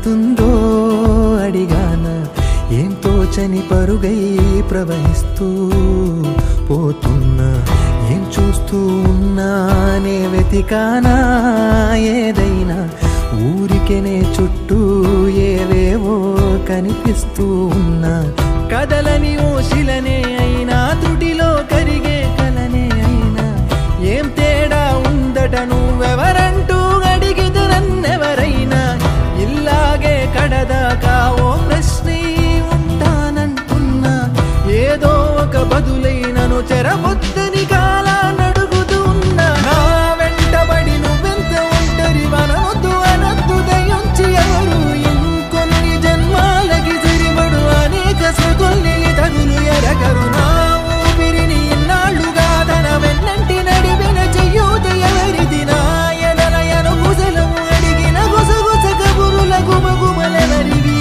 అవుతుందో అడిగాన ఏం తోచని పరుగై ప్రవహిస్తూ పోతున్నా ఏం చూస్తూ ఉన్నానే వెతికానా ఏదైనా ఊరికెనే చుట్టూ ఏవేవో కనిపిస్తూ ఉన్నా కదలని ఓశిలనే అయినా తుడిలో కరిగే కలనే అయినా ఏం తేడా ఉందట నువ్వెవరంటూ అడిగితే నన్నెవరైనా ఇల్లాగే కడదాకా ఓ ప్రశ్నే ఉంటానంటున్నా ఏదో ఒక బదులైనను చెరబొద్దని కాలాన్నడుగుతూ ఉన్నా నా వెంటబడి నువ్వెంత ఒంటరి వనవద్దు అనద్దు దయించి ఎవరు ఇంకొన్ని జన్మాలకి సరిపడు అనేక స్మృతుల్ని తగులు ఎరగరు నా ఊపిరిని ఇన్నాళ్లుగా తన వెన్నంటి నడిపిన చెయ్యూత ఎవరిది నా ఎదలయను గుసలము అడిగిన గుసగుస కబురుల గుమగుమలెవరివి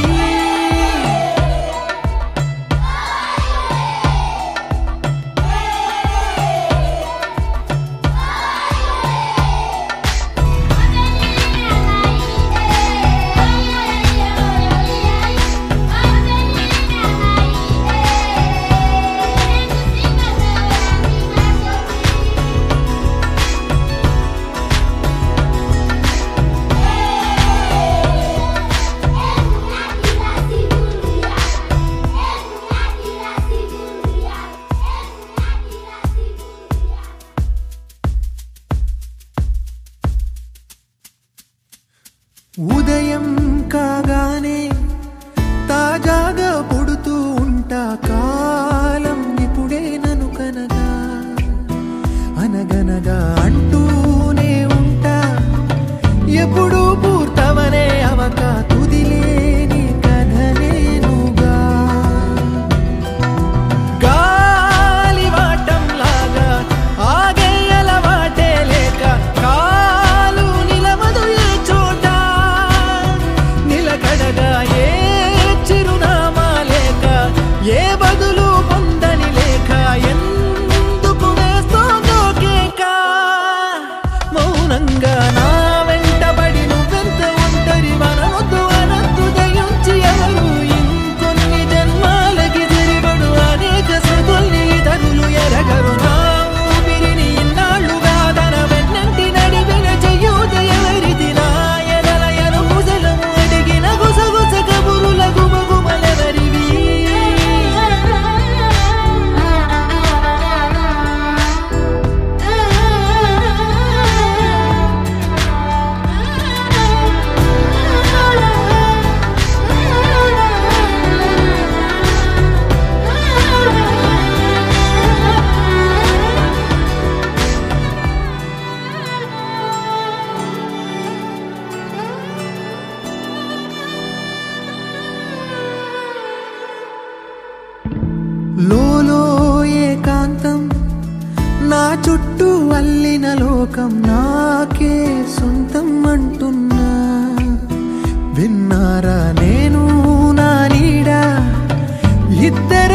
ఉదయం కాగానే తాజాగా పుడుతూ ఉంటా కాలం ఇప్పుడే నన్ను కనగా అనగనగా అంటూనే ఉంటా ఎప్పుడు పూర్తవనే అవక తుదిలేని కథనేనుగా గాలివాటంలాగా ఆగే అలవాటే లేక కాలు నిలవదు ఏ చోట నిలకడగా ఏ చిరునామా లేక ఏ బదులు పొందని లేక ఎందుకు వేస్తోందో కేక మౌనంగా నా వెంటబడి నువ్వెంత ఒంటరి వనవద్దు అనద్దు దయించి ఎవరు ఇంకొన్ని జన్మాలకి సరిపడు అనేక స్మృతుల్ని తగులు ఎరగరు నా ఊపిరిని ఇన్నాళ్లుగా తన వెన్నంటి నడిపిన చెయ్యూత ఎవరిది నా ఎదలయను గుసలము అడిగిన గుసగుస కబురుల గుమగుమలెవరివి లోలో ఏకాంతం నా చుట్టూ అల్లిన లోకం నాకే సొంతం అంటున్నా విన్నారా నేను నా నీడ ఇద్దర